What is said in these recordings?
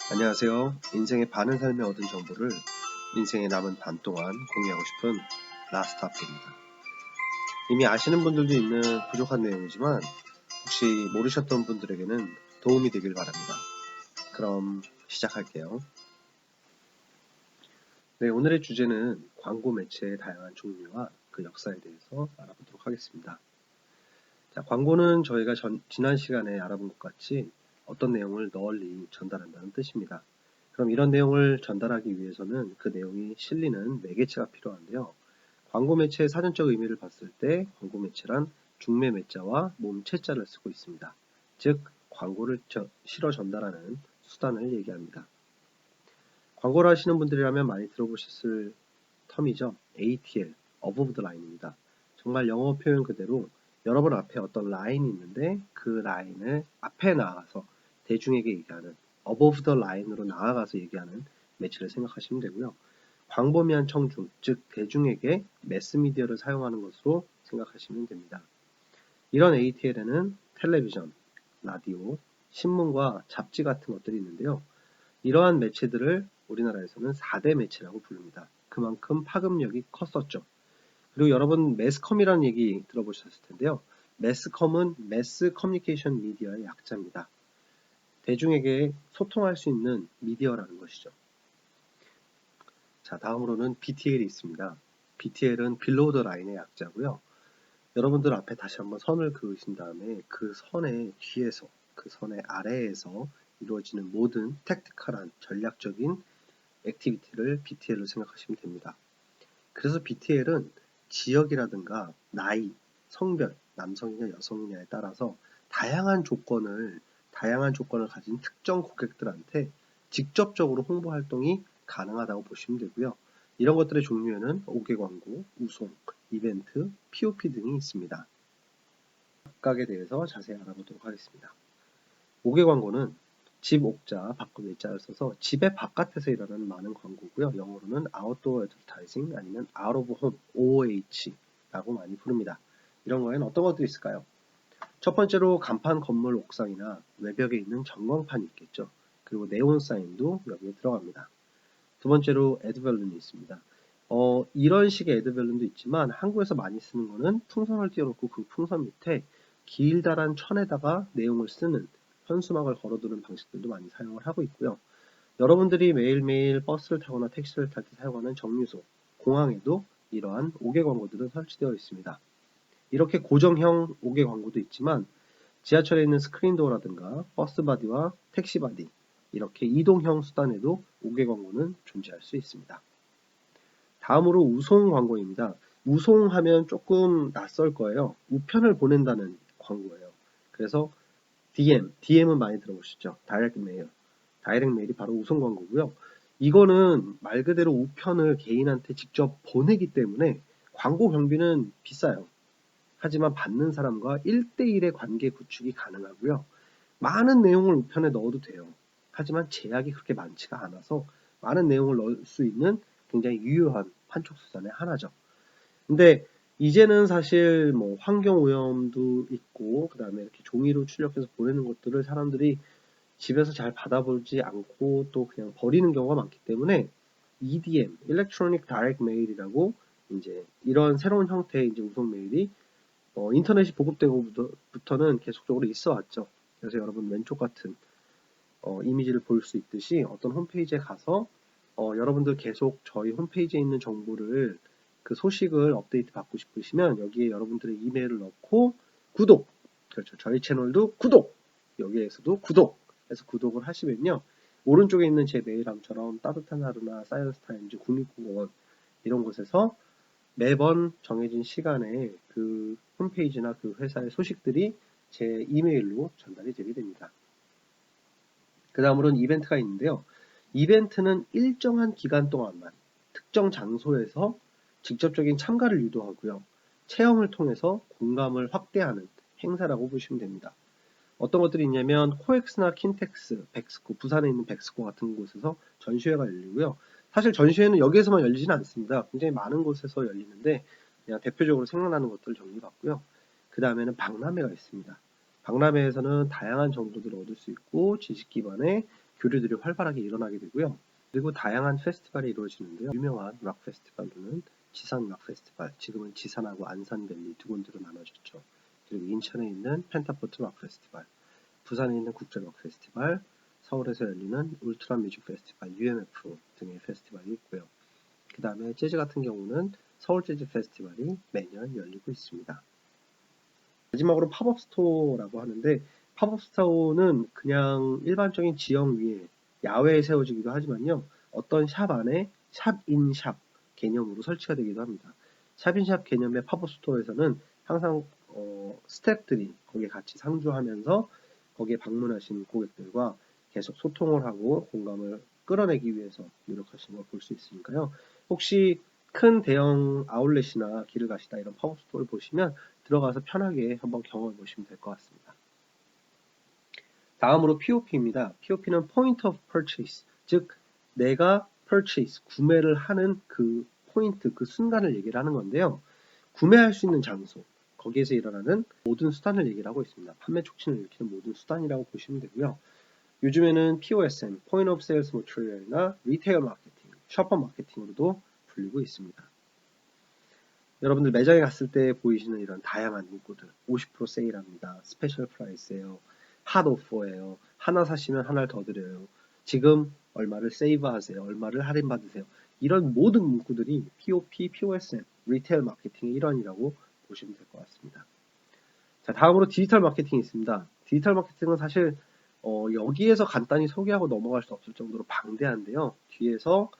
안녕하세요. 인생의 반은 삶에 얻은 정보를 인생의 남은 반 동안 공유하고 싶은 라스트하프입니다. 이미 아시는 분들도 있는 부족한 내용이지만 혹시 모르셨던 분들에게는 도움이 되길 바랍니다. 그럼 시작할게요. 네, 오늘의 주제는 광고 매체의 다양한 종류와 그 역사에 대해서 알아보도록 하겠습니다. 자, 광고는 저희가 지난 시간에 알아본 것 같이 어떤 내용을 널리 전달한다는 뜻입니다. 그럼 이런 내용을 전달하기 위해서는 그 내용이 실리는 매개체가 필요한데요. 광고 매체의 사전적 의미를 봤을 때 광고 매체란 중매 매자와 몸체자를 쓰고 있습니다. 즉, 광고를 실어 전달하는 수단을 얘기합니다. 광고를 하시는 분들이라면 많이 들어보셨을 텀이죠. ATL, Above the Line입니다. 정말 영어 표현 그대로 여러분 앞에 어떤 라인이 있는데 그 라인을 앞에 나가서 대중에게 얘기하는 Above the Line으로 나아가서 얘기하는 매체를 생각하시면 되고요. 광범위한 청중, 즉 대중에게 매스미디어를 사용하는 것으로 생각하시면 됩니다. 이런 ATL에는 텔레비전, 라디오, 신문과 잡지 같은 것들이 있는데요. 이러한 매체들을 우리나라에서는 4대 매체라고 부릅니다. 그만큼 파급력이 컸었죠. 그리고 여러분 매스컴이라는 얘기 들어보셨을 텐데요. 매스컴은 매스 커뮤니케이션 미디어의 약자입니다. 대중에게 소통할 수 있는 미디어라는 것이죠. 자, 다음으로는 BTL이 있습니다. BTL은 빌로우 더 라인의 약자고요. 여러분들 앞에 다시 한번 선을 그으신 다음에 그 선의 뒤에서, 그 선의 아래에서 이루어지는 모든 택티컬한 전략적인 액티비티를 BTL로 생각하시면 됩니다. 그래서 BTL은 지역이라든가 나이, 성별, 남성이냐 여성이냐에 따라서 다양한 조건을 가진 특정 고객들한테 직접적으로 홍보 활동이 가능하다고 보시면 되고요. 이런 것들의 종류에는 5개 광고, 우송, 이벤트, POP 등이 있습니다. 각각에 대해서 자세히 알아보도록 하겠습니다. 5개 광고는 집 옥자, 밖 외자를 써서 집의 바깥에서 일어나는 많은 광고고요. 영어로는 Outdoor Advertising 아니면 Out of Home, OOH라고 많이 부릅니다. 이런 거에는 어떤 것들이 있을까요? 첫 번째로 간판 건물 옥상이나 외벽에 있는 전광판이 있겠죠. 그리고 네온 사인도 여기에 들어갑니다. 두 번째로 애드밸런이 있습니다. 이런 식의 애드밸런도 있지만 한국에서 많이 쓰는 거는 풍선을 띄워놓고 그 풍선 밑에 길다란 천에다가 내용을 쓰는 현수막을 걸어두는 방식들도 많이 사용을 하고 있고요. 여러분들이 매일매일 버스를 타거나 택시를 탈 때 사용하는 정류소, 공항에도 이러한 5개 광고들은 설치되어 있습니다. 이렇게 고정형 5개 광고도 있지만 지하철에 있는 스크린도어라든가 버스 바디와 택시 바디 이렇게 이동형 수단에도 5개 광고는 존재할 수 있습니다. 다음으로 우송 광고입니다. 우송하면 조금 낯설 거예요. 우편을 보낸다는 광고예요. 그래서 DM은 많이 들어보셨죠? 다이렉트 메일. 다이렉트 메일이 바로 우송 광고고요. 이거는 말 그대로 우편을 개인한테 직접 보내기 때문에 광고 경비는 비싸요. 하지만 받는 사람과 1대1의 관계 구축이 가능하고요. 많은 내용을 우편에 넣어도 돼요. 하지만 제약이 그렇게 많지가 않아서 많은 내용을 넣을 수 있는 굉장히 유효한 판촉 수단의 하나죠. 근데 이제는 사실 뭐 환경 오염도 있고 그다음에 이렇게 종이로 출력해서 보내는 것들을 사람들이 집에서 잘 받아보지 않고 또 그냥 버리는 경우가 많기 때문에 EDM, Electronic Direct Mail이라고 이제 이런 새로운 형태의 이제 우송 메일이 인터넷이 보급되고부터는 계속적으로 있어 왔죠. 그래서 여러분 왼쪽 같은 이미지를 볼 수 있듯이 어떤 홈페이지에 가서 여러분들 계속 저희 홈페이지에 있는 정보를 그 소식을 업데이트 받고 싶으시면 여기에 여러분들의 이메일을 넣고 구독, 그렇죠. 저희 채널도 구독, 여기에서도 구독 해서 구독을 하시면요. 오른쪽에 있는 제 메일함처럼 따뜻한 하루나 사이언스 타임즈, 국립국어원 이런 곳에서 매번 정해진 시간에 그 홈페이지나 그 회사의 소식들이 제 이메일로 전달이 되게 됩니다. 그 다음으로는 이벤트가 있는데요. 이벤트는 일정한 기간 동안만 특정 장소에서 직접적인 참가를 유도하고요. 체험을 통해서 공감을 확대하는 행사라고 보시면 됩니다. 어떤 것들이 있냐면 코엑스나 킨텍스, 백스코, 부산에 있는 백스코 같은 곳에서 전시회가 열리고요. 사실 전시회는 여기에서만 열리지는 않습니다. 굉장히 많은 곳에서 열리는데 그냥 대표적으로 생각나는 것들을 정리해봤고요. 그 다음에는 박람회가 있습니다. 박람회에서는 다양한 정보들을 얻을 수 있고 지식 기반의 교류들이 활발하게 일어나게 되고요. 그리고 다양한 페스티벌이 이루어지는데요. 유명한 락 페스티벌로는 지산 락 페스티벌, 지금은 지산하고 안산밸리 두 군데로 나눠졌죠. 그리고 인천에 있는 펜타포트 락 페스티벌, 부산에 있는 국제 락 페스티벌, 서울에서 열리는 울트라 뮤직 페스티벌 UMF 등의 페스티벌이 있고요. 그 다음에 재즈 같은 경우는 서울 재즈 페스티벌이 매년 열리고 있습니다. 마지막으로 팝업 스토어라고 하는데, 팝업 스토어는 그냥 일반적인 지형 위에 야외에 세워지기도 하지만요, 어떤 샵 안에 샵인샵 개념으로 설치가 되기도 합니다. 샵인샵 개념의 팝업 스토어에서는 항상 스태프들이 거기에 같이 상주하면서 거기에 방문하신 고객들과 계속 소통을 하고 공감을 끌어내기 위해서 노력하시는 걸 볼 수 있으니까요. 혹시 큰 대형 아울렛이나 길을 가시다 이런 팝업 스토어를 보시면 들어가서 편하게 한번 경험해 보시면 될 것 같습니다. 다음으로 POP입니다. POP는 Point of Purchase, 즉 내가 purchase, 구매를 하는 그 포인트, 그 순간을 얘기를 하는 건데요. 구매할 수 있는 장소, 거기에서 일어나는 모든 수단을 얘기를 하고 있습니다. 판매 촉진을 일으키는 모든 수단이라고 보시면 되고요. 요즘에는 POSM, Point of Sales Material이나 리테일 마케팅, 셔퍼 마케팅으로도 불리고 있습니다. 여러분들 매장에 갔을 때 보이시는 이런 다양한 문구들, 50% 세일합니다, 스페셜 프라이스예요, 핫 오퍼예요, 하나 사시면 하나를 더 드려요, 지금 얼마를 세이브하세요, 얼마를 할인받으세요, 이런 모든 문구들이 POP, POSM, 리테일 마케팅의 일환이라고 보시면 될 것 같습니다. 자, 다음으로 디지털 마케팅이 있습니다. 디지털 마케팅은 사실 여기에서 간단히 소개하고 넘어갈 수 없을 정도로 방대한데요. 뒤에서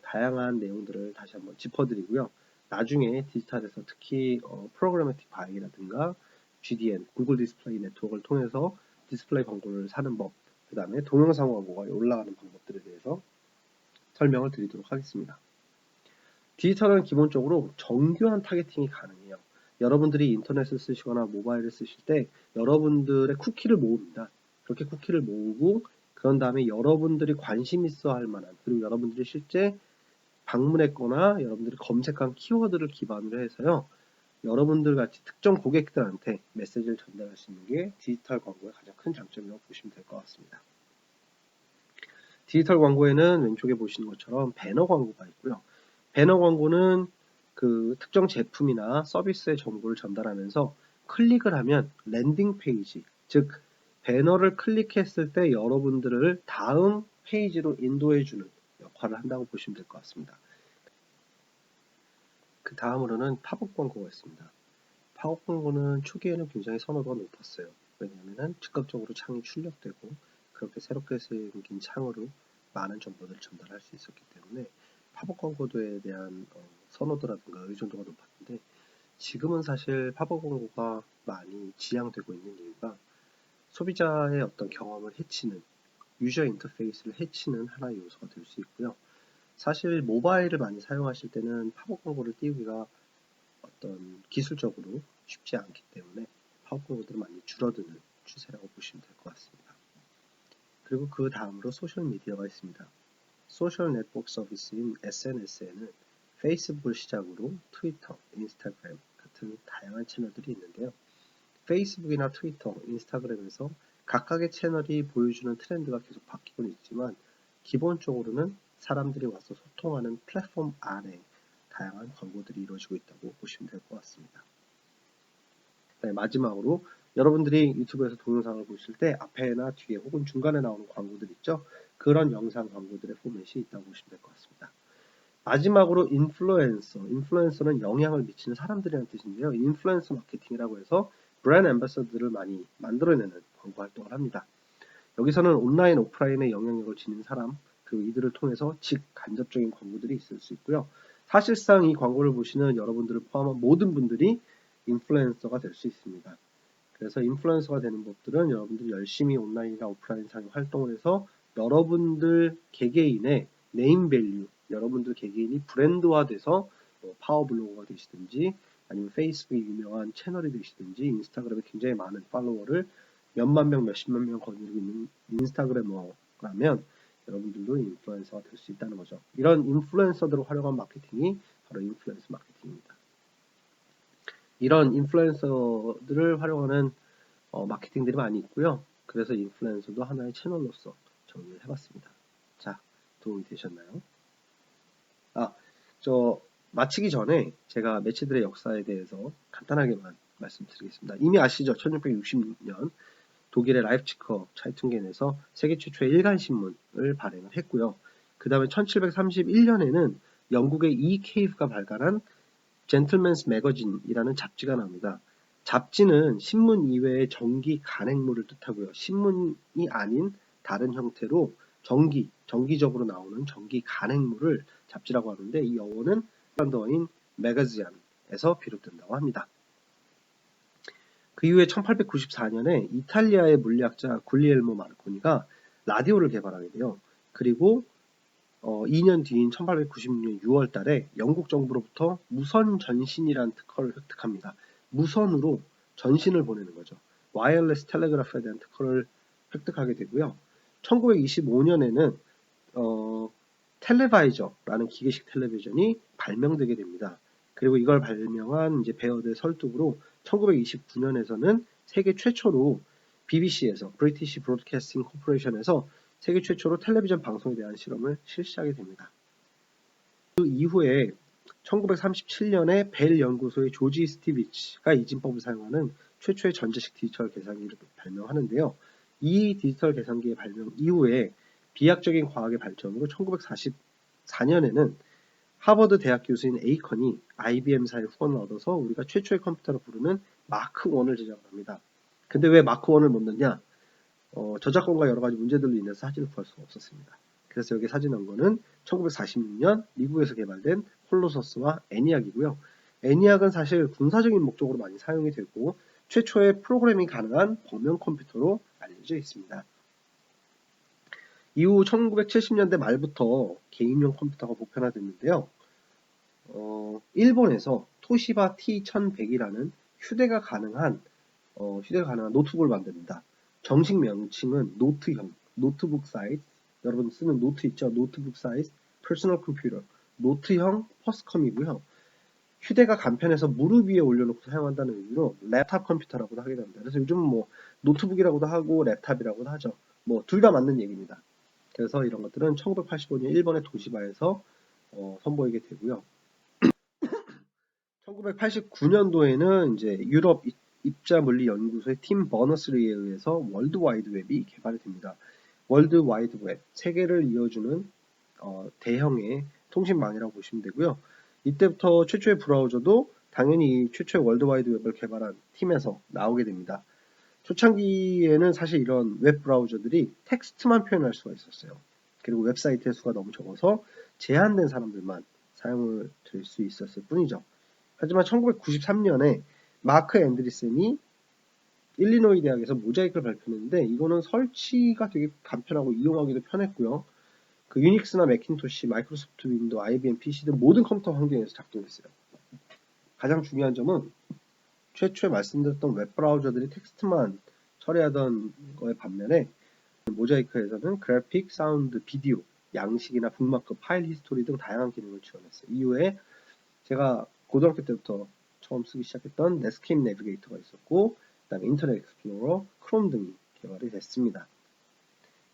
다양한 내용들을 다시 한번 짚어드리고요. 나중에 디지털에서 특히 프로그래머틱 바잉이라든가 GDN, 구글 디스플레이 네트워크를 통해서 디스플레이 광고를 사는 법, 그 다음에 동영상 광고가 올라가는 방법들에 대해서 설명을 드리도록 하겠습니다. 디지털은 기본적으로 정교한 타겟팅이 가능해요. 여러분들이 인터넷을 쓰시거나 모바일을 쓰실 때 여러분들의 쿠키를 모읍니다. 그렇게 쿠키를 모으고 그런 다음에 여러분들이 관심 있어 할 만한, 그리고 여러분들이 실제 방문했거나 여러분들이 검색한 키워드를 기반으로 해서요, 여러분들 같이 특정 고객들한테 메시지를 전달할 수 있는 게 디지털 광고의 가장 큰 장점이라고 보시면 될 것 같습니다. 디지털 광고에는 왼쪽에 보시는 것처럼 배너 광고가 있고요. 배너 광고는 그 특정 제품이나 서비스의 정보를 전달하면서 클릭을 하면 랜딩 페이지, 즉 배너를 클릭했을 때 여러분들을 다음 페이지로 인도해주는 역할을 한다고 보시면 될 것 같습니다. 그 다음으로는 팝업 광고가 있습니다. 팝업 광고는 초기에는 굉장히 선호도가 높았어요. 왜냐하면 즉각적으로 창이 출력되고 그렇게 새롭게 생긴 창으로 많은 정보들을 전달할 수 있었기 때문에 팝업 광고도에 대한 선호도라든가 의존도가 높았는데, 지금은 사실 팝업 광고가 많이 지양되고 있는 이유가 소비자의 어떤 경험을 해치는, 유저 인터페이스를 해치는 하나의 요소가 될 수 있고요. 사실 모바일을 많이 사용하실 때는 팝업 광고를 띄우기가 어떤 기술적으로 쉽지 않기 때문에 팝업 광고들은 많이 줄어드는 추세라고 보시면 될 것 같습니다. 그리고 그 다음으로 소셜미디어가 있습니다. 소셜 네트워크 서비스인 SNS에는 페이스북을 시작으로 트위터, 인스타그램 같은 다양한 채널들이 있는데요. 페이스북이나 트위터, 인스타그램에서 각각의 채널이 보여주는 트렌드가 계속 바뀌곤 있지만 기본적으로는 사람들이 와서 소통하는 플랫폼 안에 다양한 광고들이 이루어지고 있다고 보시면 될 것 같습니다. 네, 마지막으로 여러분들이 유튜브에서 동영상을 보실 때 앞에나 뒤에 혹은 중간에 나오는 광고들 있죠? 그런 영상 광고들의 포맷이 있다고 보시면 될 것 같습니다. 마지막으로 인플루엔서는 영향을 미치는 사람들이라는 뜻인데요. 인플루엔서 마케팅이라고 해서 브랜드 앰버서더를 많이 만들어내는 광고 활동을 합니다. 여기서는 온라인, 오프라인의 영향력을 지닌 사람, 그리고 이들을 통해서 직간접적인 광고들이 있을 수 있고요. 사실상 이 광고를 보시는 여러분들을 포함한 모든 분들이 인플루엔서가 될 수 있습니다. 그래서 인플루엔서가 되는 법들은 여러분들이 열심히 온라인이나 오프라인 상에 활동을 해서 여러분들 개개인의 네임 밸류, 여러분들 개개인이 브랜드화돼서 파워블로거가 되시든지 아니면 페이스북에 유명한 채널이 되시든지 인스타그램에 굉장히 많은 팔로워를 몇만 명, 몇십만 명 거느리고 있는 인스타그래머라면 여러분들도 인플루엔서가 될 수 있다는 거죠. 이런 인플루엔서들을 활용한 마케팅이 바로 인플루엔서 마케팅입니다. 이런 인플루엔서들을 활용하는 마케팅들이 많이 있고요. 그래서 인플루엔서도 하나의 채널로서 정리를 해봤습니다. 자, 도움이 되셨나요? 마치기 전에 제가 매체들의 역사에 대해서 간단하게만 말씀드리겠습니다. 이미 아시죠? 1660년 독일의 라이프치커 차이퉁겐에서 세계 최초의 일간신문을 발행을 했고요. 그 다음에 1731년에는 영국의 E. 케이브가 발간한 젠틀맨스 매거진이라는 잡지가 나옵니다. 잡지는 신문 이외의 정기 간행물을 뜻하고요. 신문이 아닌 다른 형태로 정기적으로 나오는 정기 간행물을 잡지라고 하는데, 이 영어는 란더인 매거지안에서 비롯된다고 합니다. 그 이후에 1894년에 이탈리아의 물리학자 굴리엘모 마르코니가 라디오를 개발하게 돼요. 그리고 2년 뒤인 1896년 6월 달에 영국 정부로부터 무선 전신이라는 특허를 획득합니다. 무선으로 전신을 보내는 거죠. 와이어리스 텔레그래프에 대한 특허를 획득하게 되고요. 1925년에는 텔레바이저라는 기계식 텔레비전이 발명되게 됩니다. 그리고 이걸 발명한 이제 베어드의 설득으로 1929년에서는 세계 최초로 BBC에서 브리티시 브로드캐스팅 코퍼레이션에서 세계 최초로 텔레비전 방송에 대한 실험을 실시하게 됩니다. 그 이후에 1937년에 벨 연구소의 조지 스티비치가 이진법을 사용하는 최초의 전자식 디지털 계산기를 발명하는데요. 이 디지털 계산기의 발명 이후에 비약적인 과학의 발전으로 1944년에는 하버드 대학 교수인 에이컨이 IBM사의 후원을 얻어서 우리가 최초의 컴퓨터로 부르는 마크 1을 제작을 합니다. 근데 왜 마크 1을 못 넣냐? 저작권과 여러 가지 문제들로 인해서 사진을 구할 수가 없었습니다. 그래서 여기 사진 한 거는 1946년 미국에서 개발된 콜로서스와 애니악이고요. 애니악은 사실 군사적인 목적으로 많이 사용이 되고 최초의 프로그래밍이 가능한 범용 컴퓨터로 알려져 있습니다. 이후 1970년대 말부터 개인용 컴퓨터가 보편화됐는데요. 일본에서 토시바 T1100이라는 휴대가 가능한 노트북을 만듭니다. 정식 명칭은 노트형, 노트북 사이즈, 여러분 쓰는 노트 있죠? 노트북 사이즈, 퍼스널 컴퓨터, 노트형 퍼스컴이고요. 휴대가 간편해서 무릎 위에 올려놓고 사용한다는 의미로 랩탑 컴퓨터라고도 하게 됩니다. 그래서 요즘 뭐 노트북이라고도 하고 랩탑이라고도 하죠. 뭐 둘 다 맞는 얘기입니다. 그래서 이런 것들은 1985년 일본의 도시바에서 선보이게 되고요. 1989년도에는 이제 유럽 입자물리연구소의 팀 버너스리에 의해서 월드 와이드 웹이 개발이 됩니다. 월드 와이드 웹, 세계를 이어주는 대형의 통신망이라고 보시면 되고요. 이때부터 최초의 브라우저도 당연히 최초의 월드 와이드 웹을 개발한 팀에서 나오게 됩니다. 초창기에는 사실 이런 웹 브라우저들이 텍스트만 표현할 수가 있었어요. 그리고 웹사이트의 수가 너무 적어서 제한된 사람들만 사용을 될 수 있었을 뿐이죠. 하지만 1993년에 마크 앤드리슨이 일리노이 대학에서 모자이크를 발표했는데, 이거는 설치가 되게 간편하고 이용하기도 편했고요. 그 유닉스나 매킨토시, 마이크로소프트 윈도우, IBM PC 등 모든 컴퓨터 환경에서 작동했어요. 가장 중요한 점은 최초에 말씀드렸던 웹 브라우저들이 텍스트만 처리하던 거에 반면에 모자이크에서는 그래픽, 사운드, 비디오, 양식이나 북마크, 파일 히스토리 등 다양한 기능을 지원했어요. 이후에 제가 고등학교 때부터 처음 쓰기 시작했던 넷스케이프 내비게이터가 있었고, 그다음에 인터넷 익스플로러, 크롬 등이 개발이 됐습니다.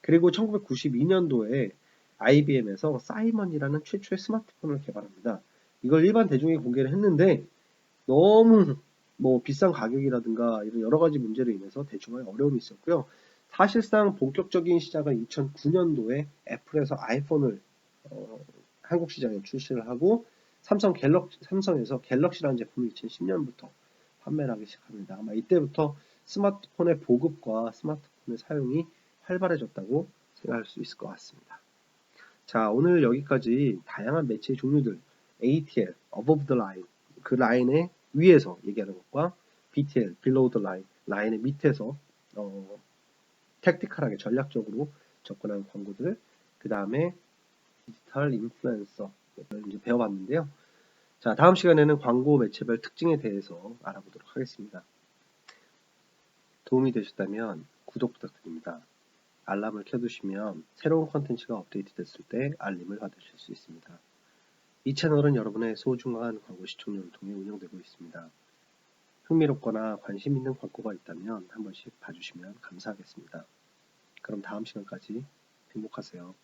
그리고 1992년도에 IBM에서 사이먼이라는 최초의 스마트폰을 개발합니다. 이걸 일반 대중에 공개를 했는데 너무 비싼 가격이라든가 이런 여러 가지 문제로 인해서 대중화에 어려움이 있었고요. 사실상 본격적인 시작은 2009년도에 애플에서 아이폰을 한국 시장에 출시를 하고 삼성에서 갤럭시라는 제품을 2010년부터 판매를 하기 시작합니다. 아마 이때부터 스마트폰의 보급과 스마트폰의 사용이 활발해졌다고 생각할 수 있을 것 같습니다. 자, 오늘 여기까지 다양한 매체의 종류들, ATL, Above the Line, 그 라인의 위에서 얘기하는 것과 BTL, Below the Line, 라인의 밑에서 택티컬하게 전략적으로 접근하는 광고들, 그 다음에 디지털 인플루언서를 이제 배워봤는데요. 자, 다음 시간에는 광고 매체별 특징에 대해서 알아보도록 하겠습니다. 도움이 되셨다면 구독 부탁드립니다. 알람을 켜두시면 새로운 컨텐츠가 업데이트 됐을 때 알림을 받으실 수 있습니다. 이 채널은 여러분의 소중한 광고 시청률을 통해 운영되고 있습니다. 흥미롭거나 관심 있는 광고가 있다면 한 번씩 봐주시면 감사하겠습니다. 그럼 다음 시간까지 행복하세요.